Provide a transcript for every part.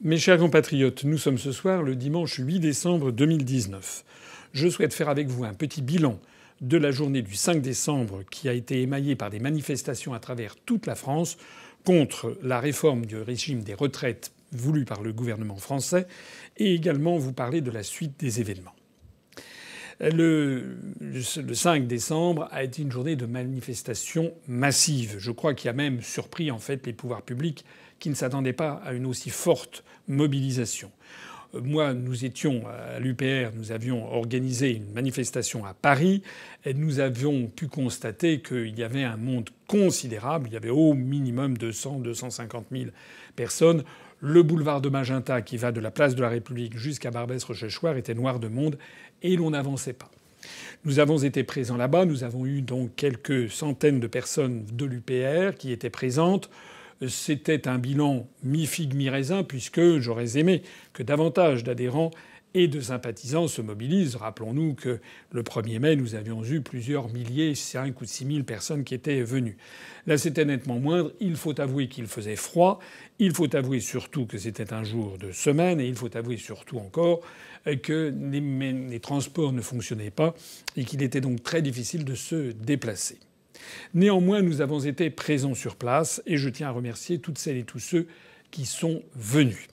Mes chers compatriotes, nous sommes ce soir le dimanche 8 décembre 2019. Je souhaite faire avec vous un petit bilan de la journée du 5 décembre qui a été émaillée par des manifestations à travers toute la France contre la réforme du régime des retraites voulue par le gouvernement français et également vous parler de la suite des événements. Le 5 décembre a été une journée de manifestations massives. Je crois qu'il y a même surpris en fait les pouvoirs publics qui ne s'attendaient pas à une aussi forte mobilisation. Moi, nous étions à l'UPR, nous avions organisé une manifestation à Paris et nous avions pu constater qu'il y avait un monde considérable. Il y avait au minimum 200-250 000 personnes. Le boulevard de Magenta, qui va de la place de la République jusqu'à Barbès-Rochechouart, était noir de monde et l'on n'avançait pas. Nous avons été présents là-bas. Nous avons eu donc quelques centaines de personnes de l'UPR qui étaient présentes. C'était un bilan mi-figue mi-raisin puisque j'aurais aimé que davantage d'adhérents et de sympathisants se mobilisent. Rappelons-nous que le 1er mai, nous avions eu plusieurs milliers, 5 ou 6 000 personnes qui étaient venues. Là, c'était nettement moindre. Il faut avouer qu'il faisait froid. Il faut avouer surtout que c'était un jour de semaine. Et il faut avouer surtout encore que les transports ne fonctionnaient pas et qu'il était donc très difficile de se déplacer. Néanmoins, nous avons été présents sur place et je tiens à remercier toutes celles et tous ceux qui sont venus.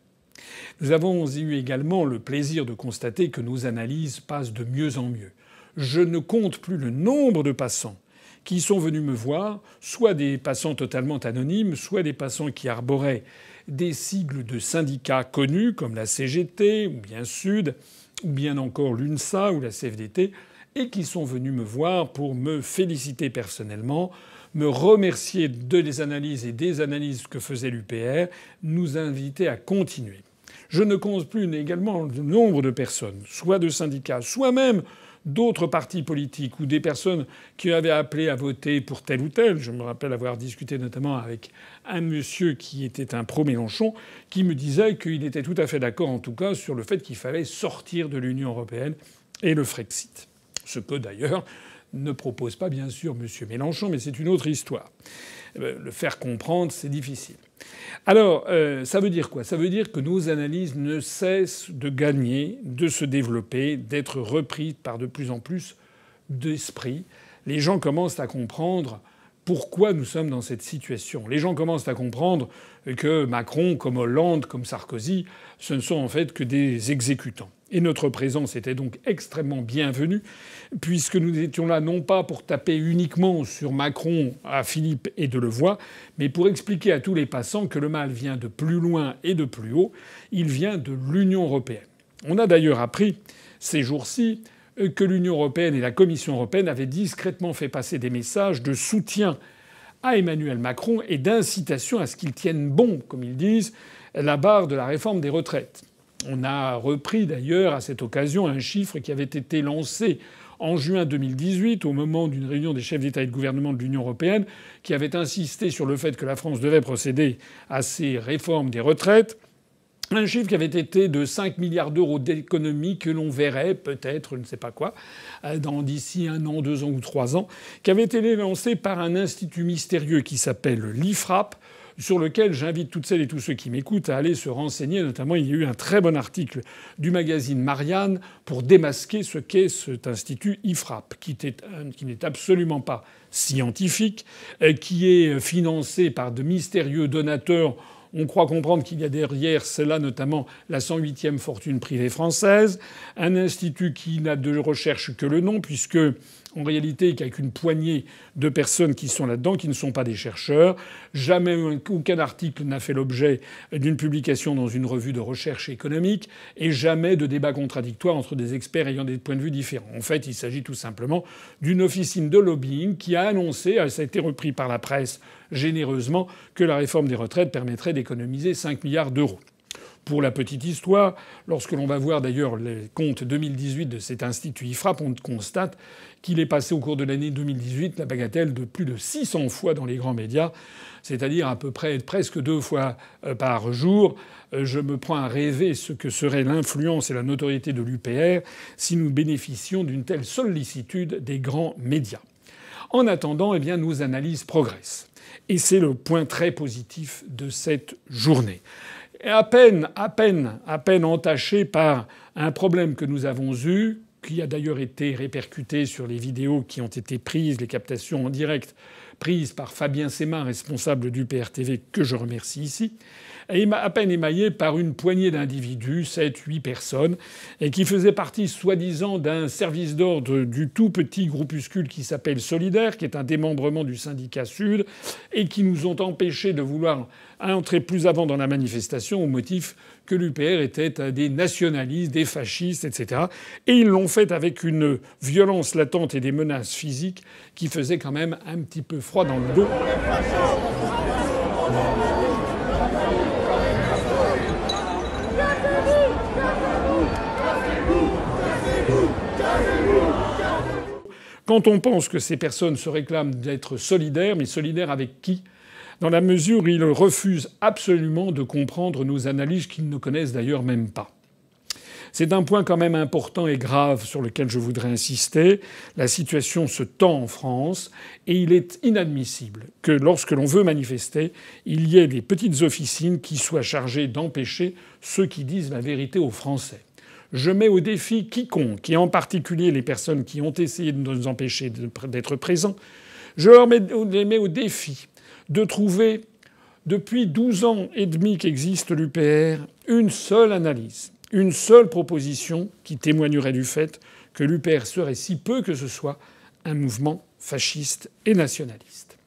Nous avons eu également le plaisir de constater que nos analyses passent de mieux en mieux. Je ne compte plus le nombre de passants qui sont venus me voir, soit des passants totalement anonymes, soit des passants qui arboraient des sigles de syndicats connus comme la CGT ou bien Sud, ou bien encore l'UNSA ou la CFDT, et qui sont venus me voir pour me féliciter personnellement, me remercier des analyses et des analyses que faisait l'UPR, nous inviter à continuer. Je ne compte plus également le nombre de personnes, soit de syndicats, soit même d'autres partis politiques ou des personnes qui avaient appelé à voter pour tel ou tel. Je me rappelle avoir discuté notamment avec un monsieur qui était un pro-Mélenchon, qui me disait qu'il était tout à fait d'accord en tout cas sur le fait qu'il fallait sortir de l'Union européenne et le Frexit. Ce que d'ailleurs ne propose pas bien sûr M. Mélenchon, mais c'est une autre histoire. Le faire comprendre, c'est difficile. Alors, ça veut dire quoi? Ça veut dire que nos analyses ne cessent de gagner, de se développer, d'être reprises par de plus en plus d'esprit. Les gens commencent à comprendre pourquoi nous sommes dans cette situation. Les gens commencent à comprendre que Macron, comme Hollande, comme Sarkozy, ce ne sont en fait que des exécutants. Et notre présence était donc extrêmement bienvenue, puisque nous étions là non pas pour taper uniquement sur Macron, à Philippe et Delevoye, mais pour expliquer à tous les passants que le mal vient de plus loin et de plus haut. Il vient de l'Union européenne. On a d'ailleurs appris ces jours-ci que l'Union européenne et la Commission européenne avaient discrètement fait passer des messages de soutien à Emmanuel Macron et d'incitation à ce qu'il tienne bon, comme ils disent, la barre de la réforme des retraites. On a repris d'ailleurs à cette occasion un chiffre qui avait été lancé en juin 2018 au moment d'une réunion des chefs d'État et de gouvernement de l'Union européenne qui avait insisté sur le fait que la France devait procéder à ces réformes des retraites. Un chiffre qui avait été de 5 milliards d'euros d'économies que l'on verrait peut-être, je ne sais pas quoi, d'ici 1 an, 2 ans ou 3 ans, qui avait été lancé par un institut mystérieux qui s'appelle l'IFRAP, sur lequel j'invite toutes celles et tous ceux qui m'écoutent à aller se renseigner. Notamment, il y a eu un très bon article du magazine Marianne pour démasquer ce qu'est cet institut IFRAP, qui n'est absolument pas scientifique, qui est financé par de mystérieux donateurs. On croit comprendre qu'il y a derrière cela notamment la 108e fortune privée française, un institut qui n'a de recherche que le nom, puisque en réalité, il n'y a qu'une poignée de personnes qui sont là-dedans, qui ne sont pas des chercheurs. Jamais aucun article n'a fait l'objet d'une publication dans une revue de recherche économique et jamais de débat contradictoire entre des experts ayant des points de vue différents. En fait, il s'agit tout simplement d'une officine de lobbying qui a annoncé, ça a été repris par la presse généreusement, que la réforme des retraites permettrait d'économiser 5 milliards d'euros. Pour la petite histoire, lorsque l'on va voir d'ailleurs les comptes 2018 de cet institut IFRAP, on constate qu'il est passé au cours de l'année 2018 la bagatelle de plus de 600 fois dans les grands médias, c'est-à-dire à peu près presque 2 fois par jour. Je me prends à rêver ce que serait l'influence et la notoriété de l'UPR si nous bénéficions d'une telle sollicitude des grands médias. En attendant, eh bien, nos analyses progressent. Et c'est le point très positif de cette journée. Et à peine entaché par un problème que nous avons eu, qui a d'ailleurs été répercuté sur les vidéos qui ont été prises, les captations en direct prises par Fabien Séma, responsable du PRTV, que je remercie ici, et à peine émaillé par une poignée d'individus, 7, 8 personnes, et qui faisaient partie soi-disant d'un service d'ordre du tout petit groupuscule qui s'appelle Solidaire, qui est un démembrement du syndicat Sud, et qui nous ont empêchés de vouloir entrer plus avant dans la manifestation au motif que l'UPR était des nationalistes, des fascistes, etc. Et ils l'ont fait avec une violence latente et des menaces physiques qui faisaient quand même un petit peu froid dans le dos. Quand on pense que ces personnes se réclament d'être solidaires, mais solidaires avec qui ? Dans la mesure où ils refusent absolument de comprendre nos analyses qu'ils ne connaissent d'ailleurs même pas. C'est un point quand même important et grave sur lequel je voudrais insister. La situation se tend en France et il est inadmissible que lorsque l'on veut manifester, il y ait des petites officines qui soient chargées d'empêcher ceux qui disent la vérité aux Français. Je mets au défi quiconque, et en particulier les personnes qui ont essayé de nous empêcher d'être présents, je les mets au défi de trouver, depuis 12 ans et demi qu'existe l'UPR, une seule analyse, une seule proposition qui témoignerait du fait que l'UPR serait si peu que ce soit un mouvement fasciste et nationaliste.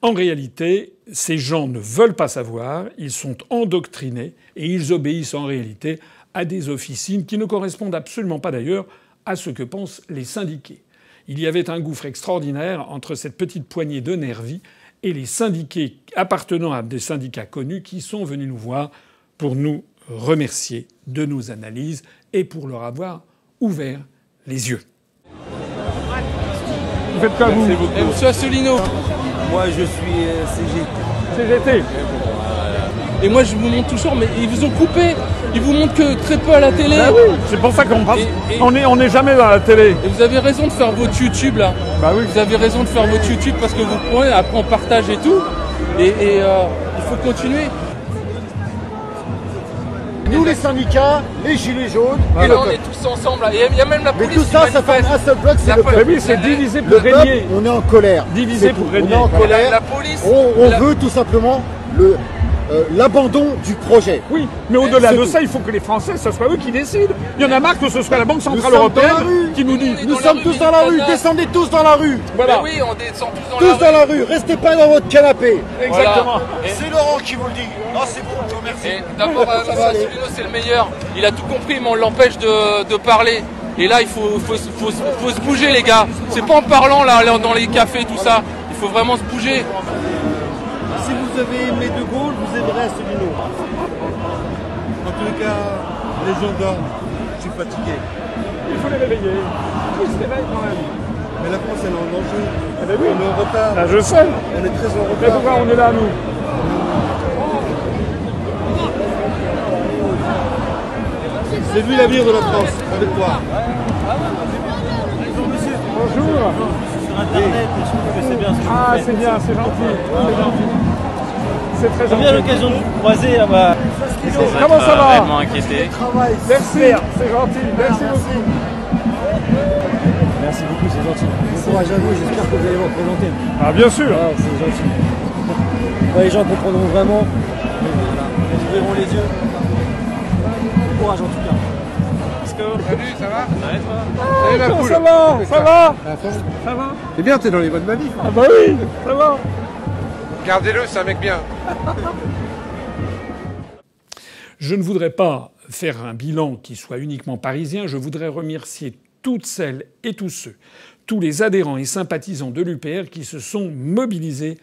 En réalité, ces gens ne veulent pas savoir, ils sont endoctrinés et ils obéissent en réalité à des officines qui ne correspondent absolument pas d'ailleurs à ce que pensent les syndiqués. Il y avait un gouffre extraordinaire entre cette petite poignée de nervis et les syndiqués appartenant à des syndicats connus qui sont venus nous voir pour nous remercier de nos analyses et pour leur avoir ouvert les yeux. Vous faites quoi, vous ? Monsieur Asselineau. Moi, je suis CGT. Et moi, je vous montre toujours, mais ils vous ont coupé. Ils vous montrent que très peu à la télé. Bah oui, c'est pour ça qu'on passe. On est jamais dans la télé. Et vous avez raison de faire votre YouTube, là. Bah oui. Vous avez raison de faire votre YouTube parce que vous prenez, après on partage et tout. Et il faut continuer. Nous, les syndicats, les gilets jaunes, Et là, on est tous ensemble. Là. Il y a même la police. mais tout ça, ça forme un seul bloc, c'est le peuple. Oui, c'est divisé pour Le régner. peuple, on est en colère. Divisé C'est pour tout. régner. On est en colère. La police. On veut tout simplement l'abandon du projet. Oui, mais au-delà C'est de tout. ça, il faut que les Français, ce soit eux qui décident. Il y en a marre que ce soit la Banque Centrale Nous sommes dans la Européenne rue. qui nous dit. On est Nous dans la sommes rue, tous dans la rue. Nicolas. Descendez tous dans la rue. Voilà. Mais oui, on descend tous dans Tous la dans rue. la rue. Restez pas dans votre canapé. Exactement. Et- C'est Laurent qui vous le dit. Oh, c'est bon, je vous remercie. Et d'abord, Asselineau, c'est le meilleur. Il a tout compris, mais on l'empêche de parler. Et là, il faut se bouger, les gars. C'est pas en parlant là dans les cafés, tout ça. Il faut vraiment se bouger. Si vous avez aimé De Gaulle, vous aimerez Asselineau. En tous les cas, les gens dorment. Je suis fatigué. Il faut les réveiller. Ils se réveillent quand même. Mais la France, elle est en danger. Eh ben oui. On est en retard. Là, je sais. On est très en Mais retard. pourquoi on est là, nous ? C'est lui l'avenir de la France, avec toi. Bonjour. Sur internet, je trouve que c'est bien ce que Ah, vous faites. c'est bien, c'est gentil. C'est gentil. C'est très J'ai bien gentil. l'occasion de vous croiser. Comment ça va ? Réellement inquiété. Travail. Merci, c'est gentil. Merci beaucoup. Merci beaucoup, c'est gentil. Bon courage à vous, j'espère que vous allez vous représenter. Ah, bien sûr. Ah, c'est gentil. Ouais, les gens comprendront vraiment. Ils ouvriront les yeux. Bon courage en tout cas. Salut, ça va? Ça va, ça va, ça va. C'est bien, t'es dans les bonnes manifs. Ah bah oui, ça va. Gardez-le, c'est un mec bien. Je ne voudrais pas faire un bilan qui soit uniquement parisien. Je voudrais remercier toutes celles et tous ceux, tous les adhérents et sympathisants de l'UPR qui se sont mobilisés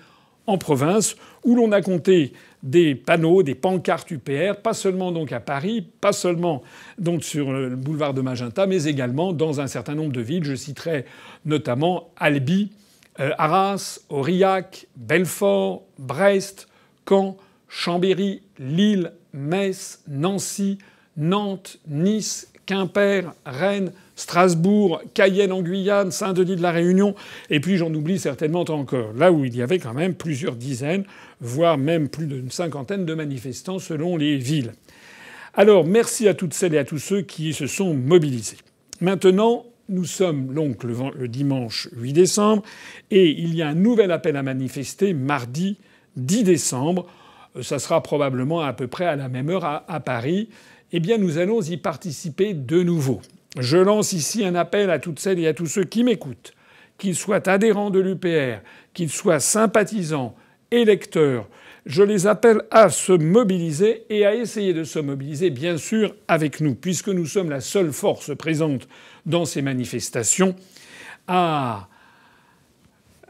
en province, où l'on a compté des panneaux, des pancartes UPR, pas seulement donc à Paris, pas seulement donc sur le boulevard de Magenta, mais également dans un certain nombre de villes. Je citerai notamment Albi, Arras, Aurillac, Belfort, Brest, Caen, Chambéry, Lille, Metz, Nancy, Nantes, Nice, Quimper, Rennes, Strasbourg, Cayenne en Guyane, Saint-Denis de la Réunion, et puis j'en oublie certainement encore. Là où il y avait quand même plusieurs dizaines, voire même plus d'une cinquantaine de manifestants selon les villes. Alors merci à toutes celles et à tous ceux qui se sont mobilisés. Maintenant, nous sommes donc le dimanche 8 décembre et il y a un nouvel appel à manifester mardi 10 décembre. Ça sera probablement à peu près à la même heure à Paris. Eh bien, nous allons y participer de nouveau. Je lance ici un appel à toutes celles et à tous ceux qui m'écoutent, qu'ils soient adhérents de l'UPR, qu'ils soient sympathisants, électeurs. Je les appelle à se mobiliser et à essayer de se mobiliser, bien sûr, avec nous, puisque nous sommes la seule force présente dans ces manifestations, à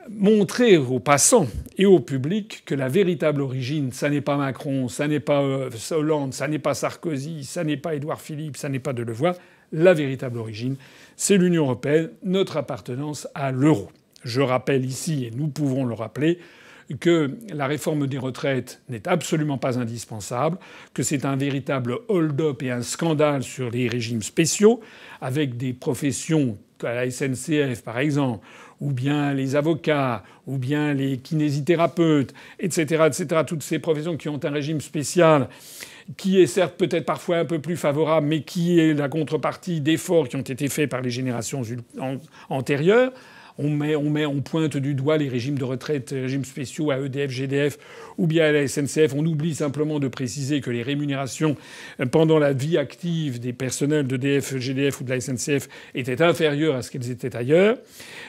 montrer aux passants et au public que la véritable origine, ça n'est pas Macron, ça n'est pas Hollande, ça n'est pas Sarkozy, ça n'est pas Édouard Philippe, ça n'est pas Delevoye. La véritable origine, c'est l'Union européenne, notre appartenance à l'euro. Je rappelle ici, et nous pouvons le rappeler, que la réforme des retraites n'est absolument pas indispensable, que c'est un véritable hold-up et un scandale sur les régimes spéciaux, avec des professions à la SNCF par exemple, ou bien les avocats, ou bien les kinésithérapeutes, etc., etc., toutes ces professions qui ont un régime spécial qui est certes peut-être parfois un peu plus favorable, mais qui est la contrepartie d'efforts qui ont été faits par les générations antérieures. On pointe du doigt les régimes de retraite, les régimes spéciaux à EDF, GDF ou bien à la SNCF. On oublie simplement de préciser que les rémunérations pendant la vie active des personnels d'EDF, GDF ou de la SNCF étaient inférieures à ce qu'elles étaient ailleurs.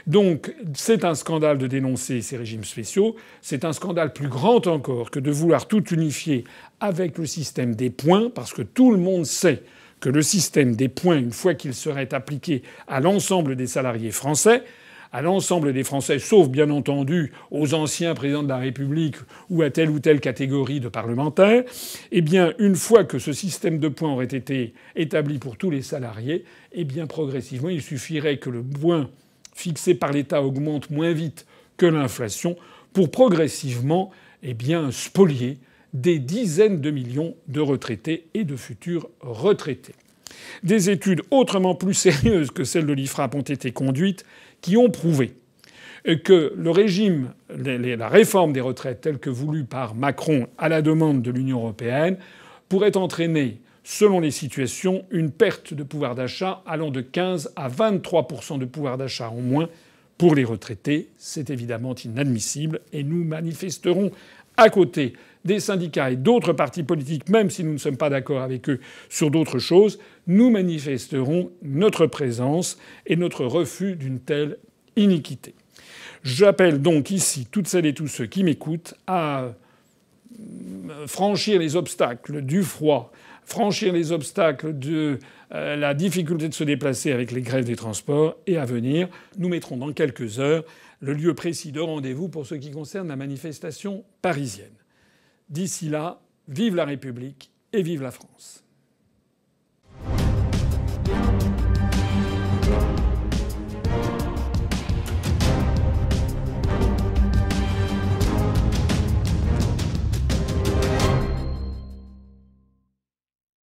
Donc c'est un scandale de dénoncer ces régimes spéciaux. C'est un scandale plus grand encore que de vouloir tout unifier avec le système des points, parce que tout le monde sait que le système des points, une fois qu'il serait appliqué à l'ensemble des salariés français, à l'ensemble des Français, sauf bien entendu aux anciens présidents de la République ou à telle ou telle catégorie de parlementaires, eh bien, une fois que ce système de points aurait été établi pour tous les salariés, eh bien, progressivement, il suffirait que le point fixé par l'État augmente moins vite que l'inflation pour progressivement, eh bien, spolier des dizaines de millions de retraités et de futurs retraités. Des études autrement plus sérieuses que celles de l'IFRAP ont été conduites qui ont prouvé que le régime, la réforme des retraites telle que voulue par Macron à la demande de l'Union européenne pourrait entraîner, selon les situations, une perte de pouvoir d'achat allant de 15 à 23% de pouvoir d'achat en moins pour les retraités. C'est évidemment inadmissible et nous manifesterons à côté des syndicats et d'autres partis politiques, même si nous ne sommes pas d'accord avec eux sur d'autres choses, nous manifesterons notre présence et notre refus d'une telle iniquité. J'appelle donc ici toutes celles et tous ceux qui m'écoutent à franchir les obstacles du froid, franchir les obstacles de la difficulté de se déplacer avec les grèves des transports, et à venir, nous mettrons dans quelques heures le lieu précis de rendez-vous pour ce qui concerne la manifestation parisienne. D'ici là, vive la République et vive la France.